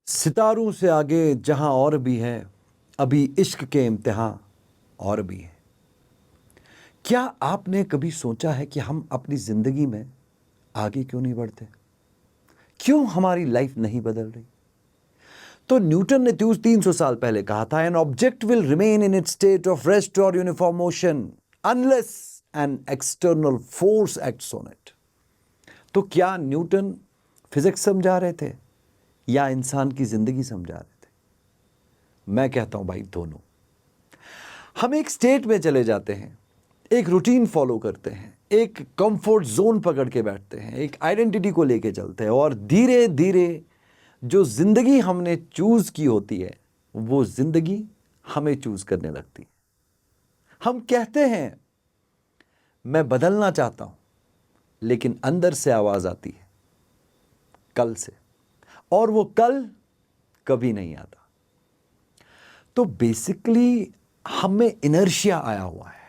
सितारों से आगे जहां और भी है, अभी इश्क के इम्तिहां और भी हैं। क्या आपने कभी सोचा है कि हम अपनी जिंदगी में आगे क्यों नहीं बढ़ते? क्यों हमारी लाइफ नहीं बदल रही? तो न्यूटन ने 300 साल पहले कहा था, an object will remain in its state of rest और uniform motion unless an external force acts on it. तो क्या न्यूटन फिजिक्स समझा रहे थे या इंसान की जिंदगी समझा रहे थे? मैं कहता हूं भाई, दोनों। हम एक स्टेट में चले जाते हैं, एक रूटीन फॉलो करते हैं, एक कंफर्ट जोन पकड़ के बैठते हैं, एक आइडेंटिटी को लेके चलते हैं और धीरे धीरे जो जिंदगी हमने चूज की होती है वो जिंदगी हमें चूज करने लगती है। हम कहते हैं मैं बदलना चाहता हूं, लेकिन अंदर से आवाज आती है कल से, और वो कल कभी नहीं आता। तो बेसिकली हमें इनर्शिया आया हुआ है।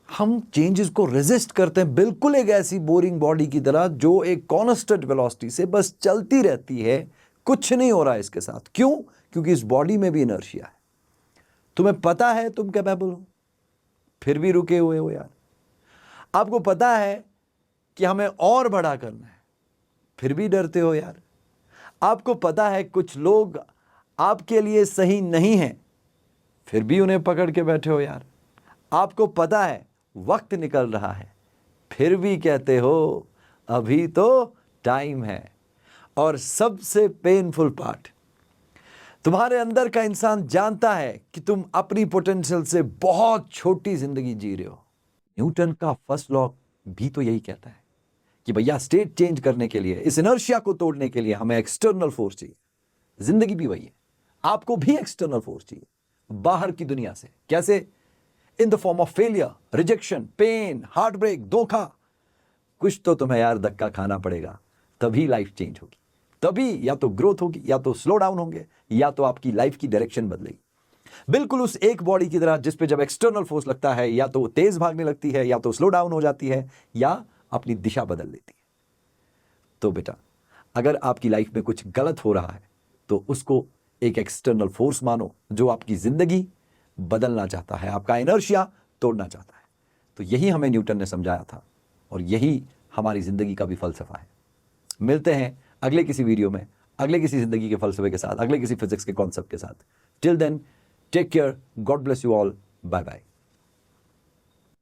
हम चेंजेस को रेजिस्ट करते हैं, बिल्कुल एक ऐसी बोरिंग बॉडी की तरह जो एक कांस्टेंट वेलोसिटी से बस चलती रहती है, कुछ नहीं हो रहा है इसके साथ। क्यों? क्योंकि इस बॉडी में भी इनर्शिया है। तुम्हें पता है तुम कैपेबल हो, फिर भी रुके हुए हो यार। आपको पता है कि हमें और बड़ा करना है, फिर भी डरते हो यार। आपको पता है कुछ लोग आपके लिए सही नहीं हैं, फिर भी उन्हें पकड़ के बैठे हो यार। आपको पता है वक्त निकल रहा है, फिर भी कहते हो अभी तो टाइम है। और सबसे पेनफुल पार्ट, तुम्हारे अंदर का इंसान जानता है कि तुम अपनी पोटेंशियल से बहुत छोटी जिंदगी जी रहे हो। न्यूटन का फर्स्ट लॉ भी तो यही कहता है कि भैया स्टेट चेंज करने के लिए, इस इनर्शिया को तोड़ने के लिए हमें एक्सटर्नल फोर्स चाहिए। जिंदगी भी वही है, आपको भी एक्सटर्नल फोर्स चाहिए बाहर की दुनिया से। कैसे? In the form of failure, rejection, pain, heartbreak, धोखा। कुछ तो तुम्हें यार धक्का खाना पड़ेगा, तभी लाइफ चेंज होगी। तभी या तो ग्रोथ होगी, या तो स्लो डाउन होंगे, या तो आपकी लाइफ की डायरेक्शन बदलेगी। बिल्कुल उस एक बॉडी की तरह जिस पे जब एक्सटर्नल फोर्स लगता है, या तो तेज भागने लगती है, या तो स्लो डाउन हो जाती है, या अपनी दिशा बदल लेती है। तो बेटा, अगर आपकी लाइफ में कुछ गलत हो रहा है तो उसको एक एक्सटर्नल फोर्स मानो जो आपकी जिंदगी बदलना चाहता है, आपका इनर्शिया तोड़ना चाहता है। तो यही हमें न्यूटन ने समझाया था, और यही हमारी जिंदगी का भी फलसफा है। मिलते हैं अगले किसी वीडियो में, अगले किसी जिंदगी के फलसफे के साथ, अगले किसी फिजिक्स के कॉन्सेप्ट के साथ। Till then, take care, God bless you all, bye bye.